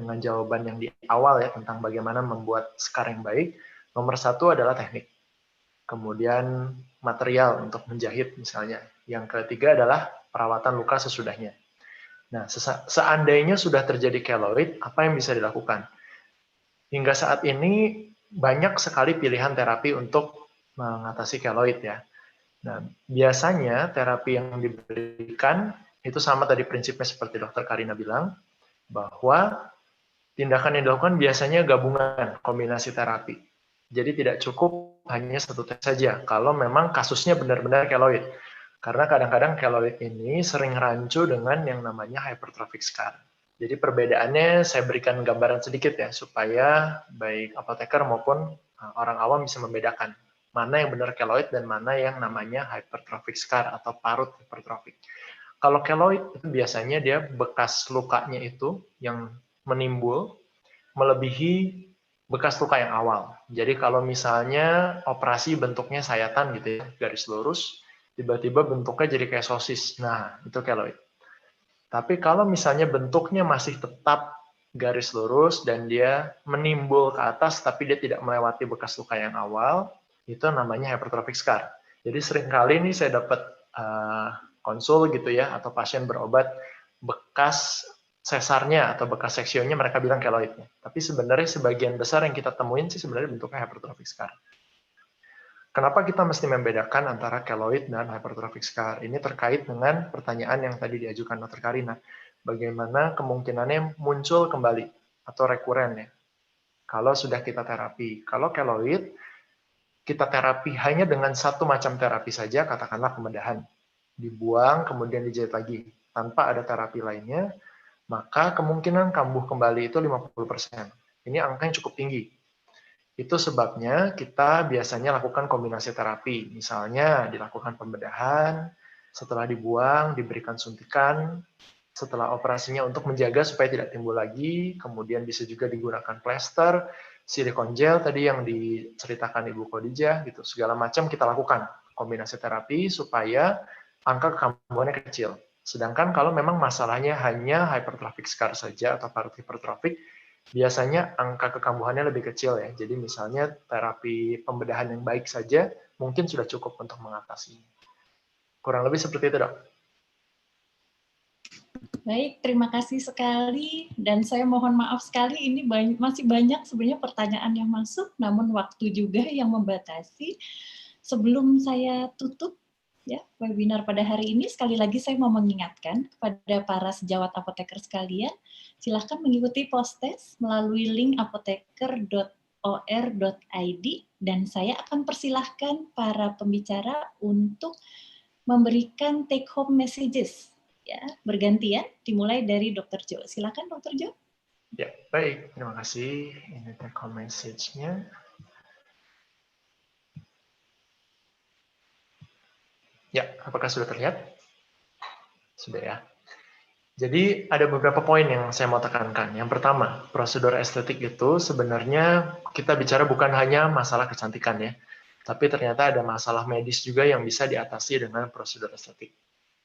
dengan jawaban yang di awal ya tentang bagaimana membuat scar yang baik. Nomor satu adalah teknik. Kemudian material untuk menjahit misalnya. Yang ketiga adalah perawatan luka sesudahnya. Nah, seandainya sudah terjadi keloid, apa yang bisa dilakukan? Hingga saat ini banyak sekali pilihan terapi untuk mengatasi keloid ya. Nah, biasanya terapi yang diberikan itu sama tadi prinsipnya seperti Dokter Karina bilang, bahwa tindakan yang dilakukan biasanya gabungan kombinasi terapi. Jadi tidak cukup hanya satu tes saja kalau memang kasusnya benar-benar keloid. Karena kadang-kadang keloid ini sering rancu dengan yang namanya hypertrophic scar. Jadi perbedaannya saya berikan gambaran sedikit ya, supaya baik apoteker maupun orang awam bisa membedakan mana yang benar keloid dan mana yang namanya hypertrophic scar atau parut hypertrophic. Kalau keloid itu biasanya dia bekas lukanya itu yang menimbul melebihi bekas luka yang awal. Jadi kalau misalnya operasi bentuknya sayatan gitu ya, garis lurus, tiba-tiba bentuknya jadi kayak sosis. Nah, itu keloid. Tapi kalau misalnya bentuknya masih tetap garis lurus dan dia menimbul ke atas tapi dia tidak melewati bekas luka yang awal, itu namanya hypertrophic scar. Jadi seringkali nih saya dapat konsul gitu ya, atau pasien berobat bekas sesarnya atau bekas seksionnya mereka bilang keloidnya. Tapi sebenarnya sebagian besar yang kita temuin sih sebenarnya bentuknya hypertrophic scar. Kenapa kita mesti membedakan antara keloid dan hypertrophic scar? Ini terkait dengan pertanyaan yang tadi diajukan Dr. Karina. Bagaimana kemungkinannya muncul kembali atau rekuren ya? Kalau sudah kita terapi. Kalau keloid, kita terapi hanya dengan satu macam terapi saja, katakanlah pembedahan. Dibuang, kemudian dijahit lagi. Tanpa ada terapi lainnya, maka kemungkinan kambuh kembali itu 50%. Ini angka yang cukup tinggi. Itu sebabnya kita biasanya lakukan kombinasi terapi. Misalnya dilakukan pembedahan, setelah dibuang, diberikan suntikan, setelah operasinya untuk menjaga supaya tidak timbul lagi, kemudian bisa juga digunakan plester, silikon gel tadi yang diceritakan Ibu Khadijah, gitu. Segala macam kita lakukan kombinasi terapi supaya angka kekambuhannya kecil. Sedangkan kalau memang masalahnya hanya hypertrophic scar saja atau parut hypertrophic, biasanya angka kekambuhannya lebih kecil ya. Jadi misalnya terapi pembedahan yang baik saja mungkin sudah cukup untuk mengatasi. Kurang lebih seperti itu, Dok. Baik, terima kasih sekali. Dan saya mohon maaf sekali, ini masih banyak sebenarnya pertanyaan yang masuk, namun waktu juga yang membatasi. Sebelum saya tutup ya webinar pada hari ini, sekali lagi saya mau mengingatkan kepada para sejawat apoteker sekalian, silahkan mengikuti post-test melalui link apoteker.or.id dan saya akan persilahkan para pembicara untuk memberikan take home messages ya, bergantian dimulai dari Dr. Jo. Silakan Dr. Jo. Ya, baik. Terima kasih. Ini take home message-nya. Ya, apakah sudah terlihat? Sudah ya. Jadi ada beberapa poin yang saya mau tekankan. Yang pertama, prosedur estetik itu sebenarnya kita bicara bukan hanya masalah kecantikan ya, tapi ternyata ada masalah medis juga yang bisa diatasi dengan prosedur estetik.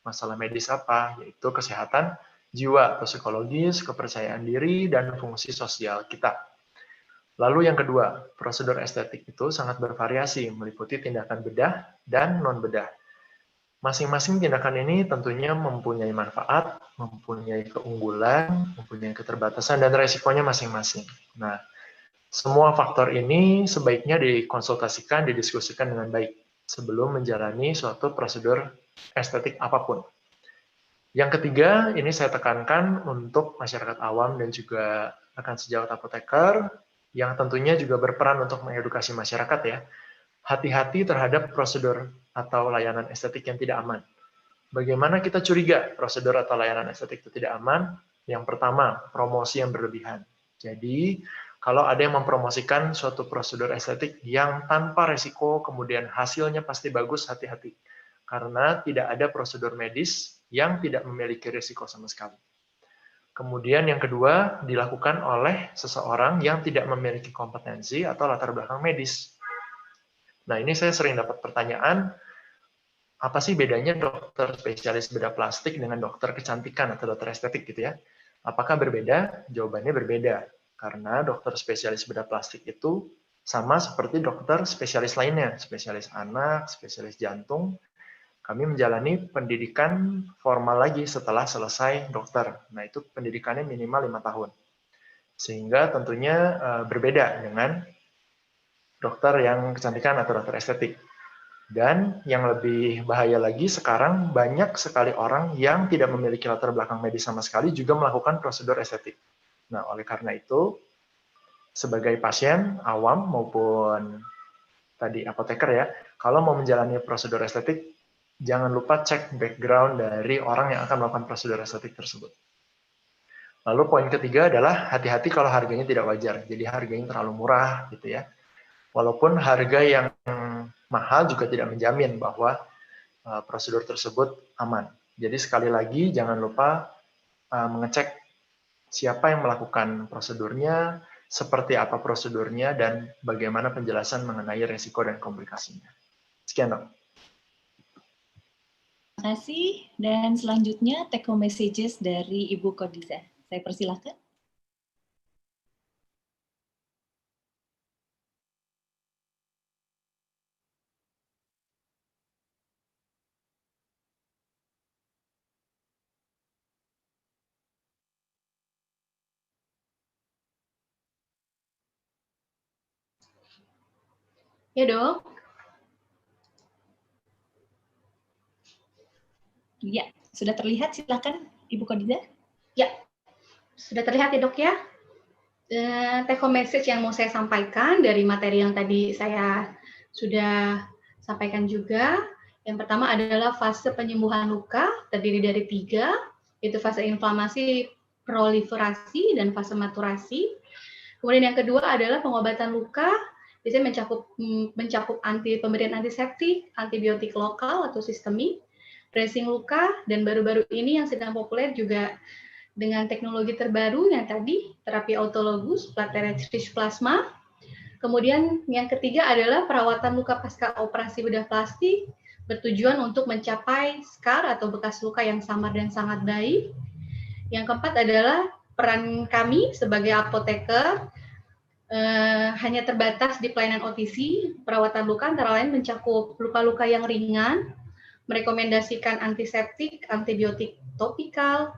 Masalah medis apa? Yaitu kesehatan jiwa atau psikologis, kepercayaan diri, dan fungsi sosial kita. Lalu yang kedua, prosedur estetik itu sangat bervariasi, meliputi tindakan bedah dan non-bedah. Masing-masing tindakan ini tentunya mempunyai manfaat, mempunyai keunggulan, mempunyai keterbatasan, dan resikonya masing-masing. Nah, semua faktor ini sebaiknya dikonsultasikan, didiskusikan dengan baik sebelum menjalani suatu prosedur estetik apapun. Yang ketiga, ini saya tekankan untuk masyarakat awam dan juga rekan sejawat apoteker, yang tentunya juga berperan untuk mengedukasi masyarakat ya. Hati-hati terhadap prosedur atau layanan estetik yang tidak aman. Bagaimana kita curiga prosedur atau layanan estetik itu tidak aman? Yang pertama, promosi yang berlebihan. Jadi, kalau ada yang mempromosikan suatu prosedur estetik yang tanpa resiko, kemudian hasilnya pasti bagus, hati-hati. Karena tidak ada prosedur medis yang tidak memiliki risiko sama sekali. Kemudian yang kedua, dilakukan oleh seseorang yang tidak memiliki kompetensi atau latar belakang medis. Nah, ini saya sering dapat pertanyaan, apa sih bedanya dokter spesialis bedah plastik dengan dokter kecantikan atau dokter estetik gitu ya? Apakah berbeda? Jawabannya berbeda. Karena dokter spesialis bedah plastik itu sama seperti dokter spesialis lainnya, spesialis anak, spesialis jantung. Kami menjalani pendidikan formal lagi setelah selesai dokter. Nah, itu pendidikannya minimal 5 tahun. Sehingga tentunya berbeda dengan dokter yang kecantikan atau dokter estetik. Dan yang lebih bahaya lagi, sekarang banyak sekali orang yang tidak memiliki latar belakang medis sama sekali juga melakukan prosedur estetik. Nah, oleh karena itu, sebagai pasien awam maupun tadi apoteker ya, kalau mau menjalani prosedur estetik, jangan lupa cek background dari orang yang akan melakukan prosedur estetik tersebut. Lalu poin ketiga adalah hati-hati kalau harganya tidak wajar. Jadi harganya terlalu murah gitu ya. Walaupun harga yang mahal juga tidak menjamin bahwa prosedur tersebut aman. Jadi sekali lagi jangan lupa mengecek siapa yang melakukan prosedurnya, seperti apa prosedurnya, dan bagaimana penjelasan mengenai resiko dan komplikasinya. Sekian, Dok. Terima kasih. Dan selanjutnya take home messages dari Ibu Khadiza. Saya persilakan. Ya, Dok. Ya, sudah terlihat. Silakan, Ibu Khadiza. Ya, sudah terlihat ya, Dok ya. Take home message yang mau saya sampaikan dari materi yang tadi saya sudah sampaikan juga. Yang pertama adalah fase penyembuhan luka, terdiri dari 3, yaitu fase inflamasi, proliferasi, dan fase maturasi. Kemudian yang kedua adalah pengobatan luka, biasanya mencakup pemberian antiseptik, antibiotik lokal atau sistemik, dressing luka, dan baru-baru ini yang sedang populer juga dengan teknologi terbaru yang tadi, terapi autologus, platelet-rich plasma. Kemudian yang ketiga adalah perawatan luka pasca operasi bedah plastik, bertujuan untuk mencapai scar atau bekas luka yang samar dan sangat baik. Yang keempat adalah peran kami sebagai apoteker, hanya terbatas di pelayanan OTC, perawatan luka antara lain mencakup luka-luka yang ringan, merekomendasikan antiseptik, antibiotik topikal,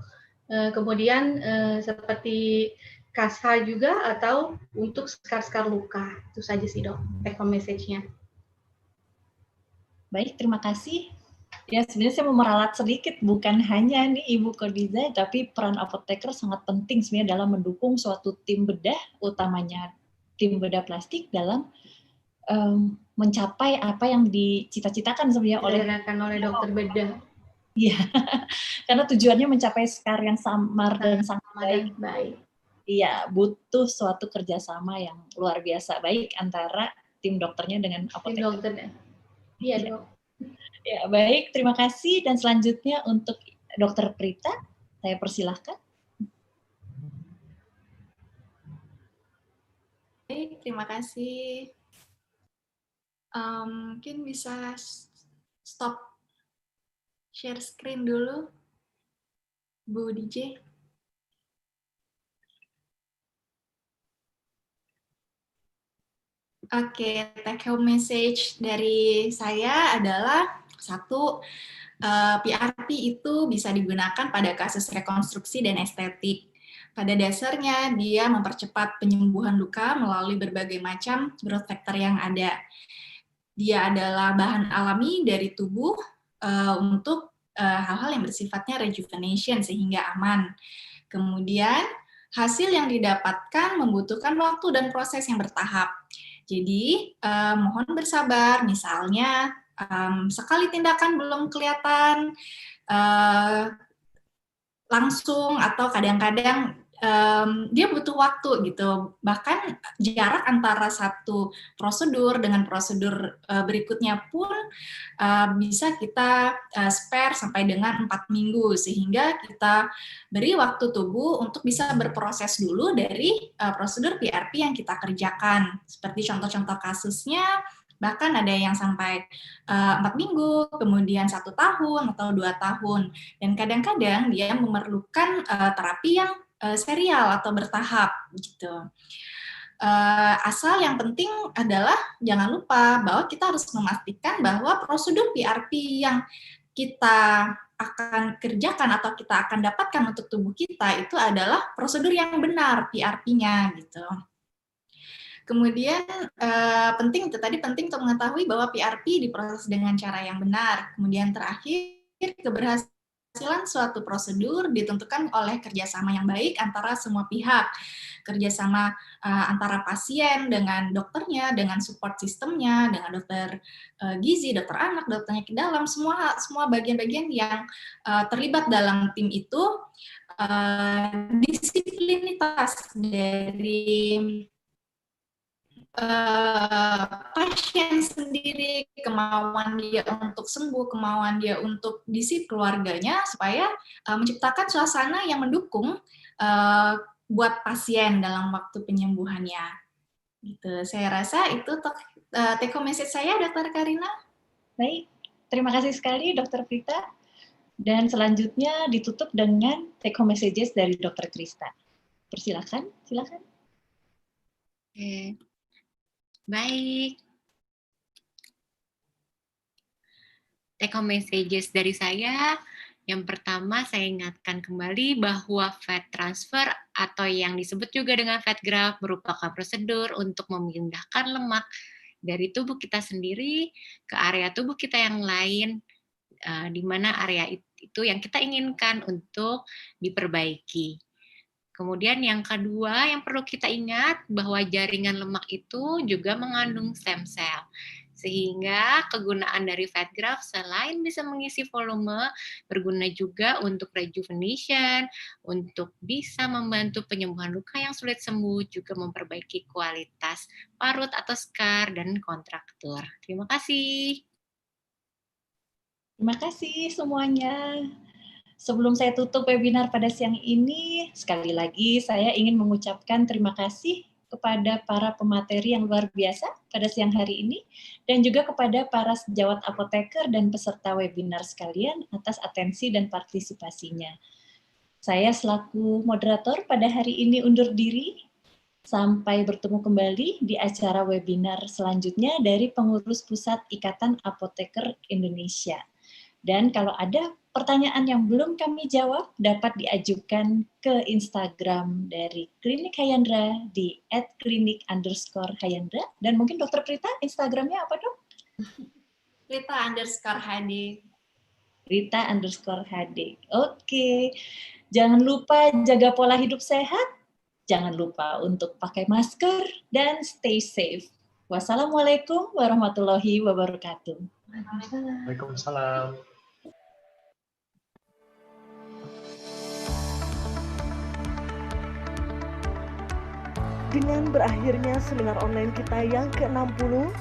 kemudian seperti KASHA juga atau untuk skar-skar luka. Itu saja sih, Dok, take home message-nya. Baik, terima kasih. Ya, sebenarnya saya mau meralat sedikit, bukan hanya nih Ibu Khadiza, tapi peran apoteker sangat penting sebenarnya dalam mendukung suatu tim bedah, utamanya tim bedah plastik dalam mencapai apa yang dicita-citakan sebenarnya oleh dokter bedah. Iya, karena tujuannya mencapai scar yang samar dan sangat baik. Iya, butuh suatu kerjasama yang luar biasa baik antara tim dokternya dengan apoteker. Tim dokternya. Iya, Dok. Ya, baik, terima kasih. Dan selanjutnya untuk Dokter Prita, saya persilahkan. Baik, terima kasih. Mungkin bisa stop share screen dulu, Bu DJ. Oke, take home message dari saya adalah satu, PRP itu bisa digunakan pada kasus rekonstruksi dan estetik. Pada dasarnya, dia mempercepat penyembuhan luka melalui berbagai macam growth factor yang ada. Dia adalah bahan alami dari tubuh untuk hal-hal yang bersifatnya rejuvenation sehingga aman. Kemudian, hasil yang didapatkan membutuhkan waktu dan proses yang bertahap. Jadi, mohon bersabar, misalnya sekali tindakan belum kelihatan langsung atau kadang-kadang dia butuh waktu gitu. Bahkan jarak antara satu prosedur dengan prosedur berikutnya pun bisa kita spare sampai dengan 4 minggu, sehingga kita beri waktu tubuh untuk bisa berproses dulu dari prosedur PRP yang kita kerjakan. Seperti contoh-contoh kasusnya, bahkan ada yang sampai 4 minggu, kemudian 1 tahun atau 2 tahun. Dan kadang-kadang dia memerlukan terapi yang serial atau bertahap gitu. Asal yang penting adalah jangan lupa bahwa kita harus memastikan bahwa prosedur PRP yang kita akan kerjakan atau kita akan dapatkan untuk tubuh kita itu adalah prosedur yang benar PRP-nya gitu. Kemudian penting untuk mengetahui bahwa PRP diproses dengan cara yang benar. Kemudian terakhir, keberhasilan suatu prosedur ditentukan oleh kerjasama yang baik antara semua pihak. Kerjasama antara pasien dengan dokternya, dengan support sistemnya, dengan dokter gizi, dokter anak, dokter penyakit dalam, semua bagian-bagian yang terlibat dalam tim itu, disiplinitas dari pasien sendiri, kemauan dia untuk sembuh, kemauan dia untuk disiplin keluarganya, supaya menciptakan suasana yang mendukung buat pasien dalam waktu penyembuhannya. Gitu. Saya rasa itu take home message saya, Dr. Karina. Baik, terima kasih sekali Dr. Prita. Dan selanjutnya ditutup dengan take home messages dari Dr. Krista. Persilakan, silakan. Oke. Baik. Take home messages dari saya. Yang pertama, saya ingatkan kembali bahwa fat transfer atau yang disebut juga dengan fat graft merupakan prosedur untuk memindahkan lemak dari tubuh kita sendiri ke area tubuh kita yang lain, di mana area itu yang kita inginkan untuk diperbaiki. Kemudian yang kedua yang perlu kita ingat bahwa jaringan lemak itu juga mengandung stem cell. Sehingga kegunaan dari fat graft selain bisa mengisi volume, berguna juga untuk rejuvenation, untuk bisa membantu penyembuhan luka yang sulit sembuh, juga memperbaiki kualitas parut atau scar dan kontraktur. Terima kasih. Terima kasih semuanya. Sebelum saya tutup webinar pada siang ini, sekali lagi saya ingin mengucapkan terima kasih kepada para pemateri yang luar biasa pada siang hari ini, dan juga kepada para sejawat apoteker dan peserta webinar sekalian atas atensi dan partisipasinya. Saya selaku moderator pada hari ini undur diri. Sampai bertemu kembali di acara webinar selanjutnya dari Pengurus Pusat Ikatan Apoteker Indonesia. Dan kalau ada pertanyaan yang belum kami jawab, dapat diajukan ke Instagram dari Klinik Hayandra di @klinik_Hayandra. Dan mungkin Dr. Prita, Instagramnya apa dong? Prita_HD. Prita_HD. Oke. Jangan lupa jaga pola hidup sehat. Jangan lupa untuk pakai masker dan stay safe. Wassalamualaikum warahmatullahi wabarakatuh. Waalaikumsalam. Dengan berakhirnya seminar online kita yang ke-60,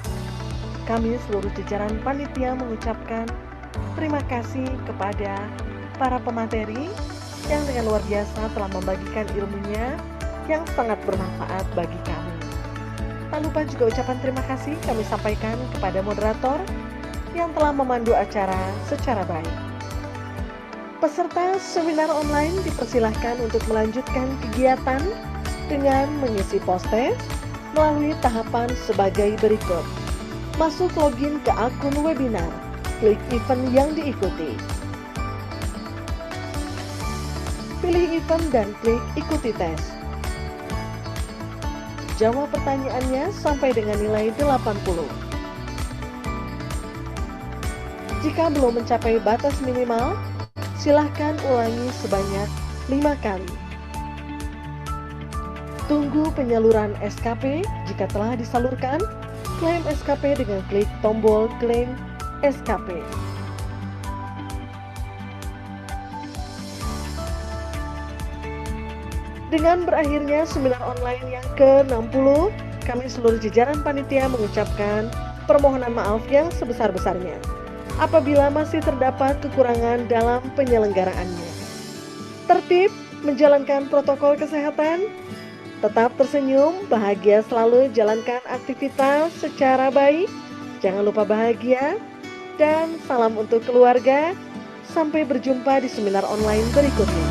kami seluruh jajaran panitia mengucapkan terima kasih kepada para pemateri yang dengan luar biasa telah membagikan ilmunya yang sangat bermanfaat bagi kami. Tak lupa juga ucapan terima kasih kami sampaikan kepada moderator yang telah memandu acara secara baik. Peserta seminar online dipersilahkan untuk melanjutkan kegiatan dengan mengisi post-test melalui tahapan sebagai berikut. Masuk login ke akun webinar, klik event yang diikuti. Pilih event dan klik ikuti tes. Jawab pertanyaannya sampai dengan nilai 80. Jika belum mencapai batas minimal, silahkan ulangi sebanyak 5 kali. Tunggu penyaluran SKP. Jika telah disalurkan, klaim SKP dengan klik tombol klaim SKP. Dengan berakhirnya seminar online yang ke-60, kami seluruh jajaran panitia mengucapkan permohonan maaf yang sebesar-besarnya apabila masih terdapat kekurangan dalam penyelenggaraannya. Tertib, menjalankan protokol kesehatan, tetap tersenyum, bahagia selalu, jalankan aktivitas secara baik, jangan lupa bahagia, dan salam untuk keluarga. Sampai berjumpa di seminar online berikutnya.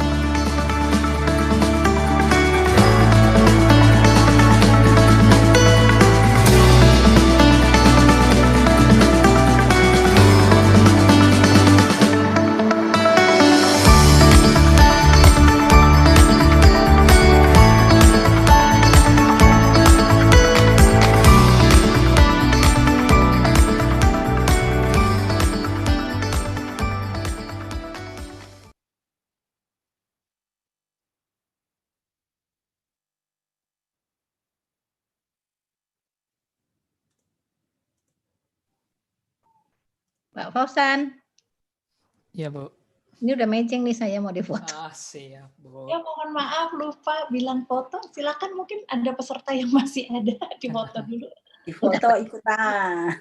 Mbak Fausan. Iya, Bu. Ini udah matching nih, saya mau difoto. Siap, Bu. Ya mohon maaf lupa bilang foto. Silakan, mungkin ada peserta yang masih ada di foto dulu. Di foto ikutan.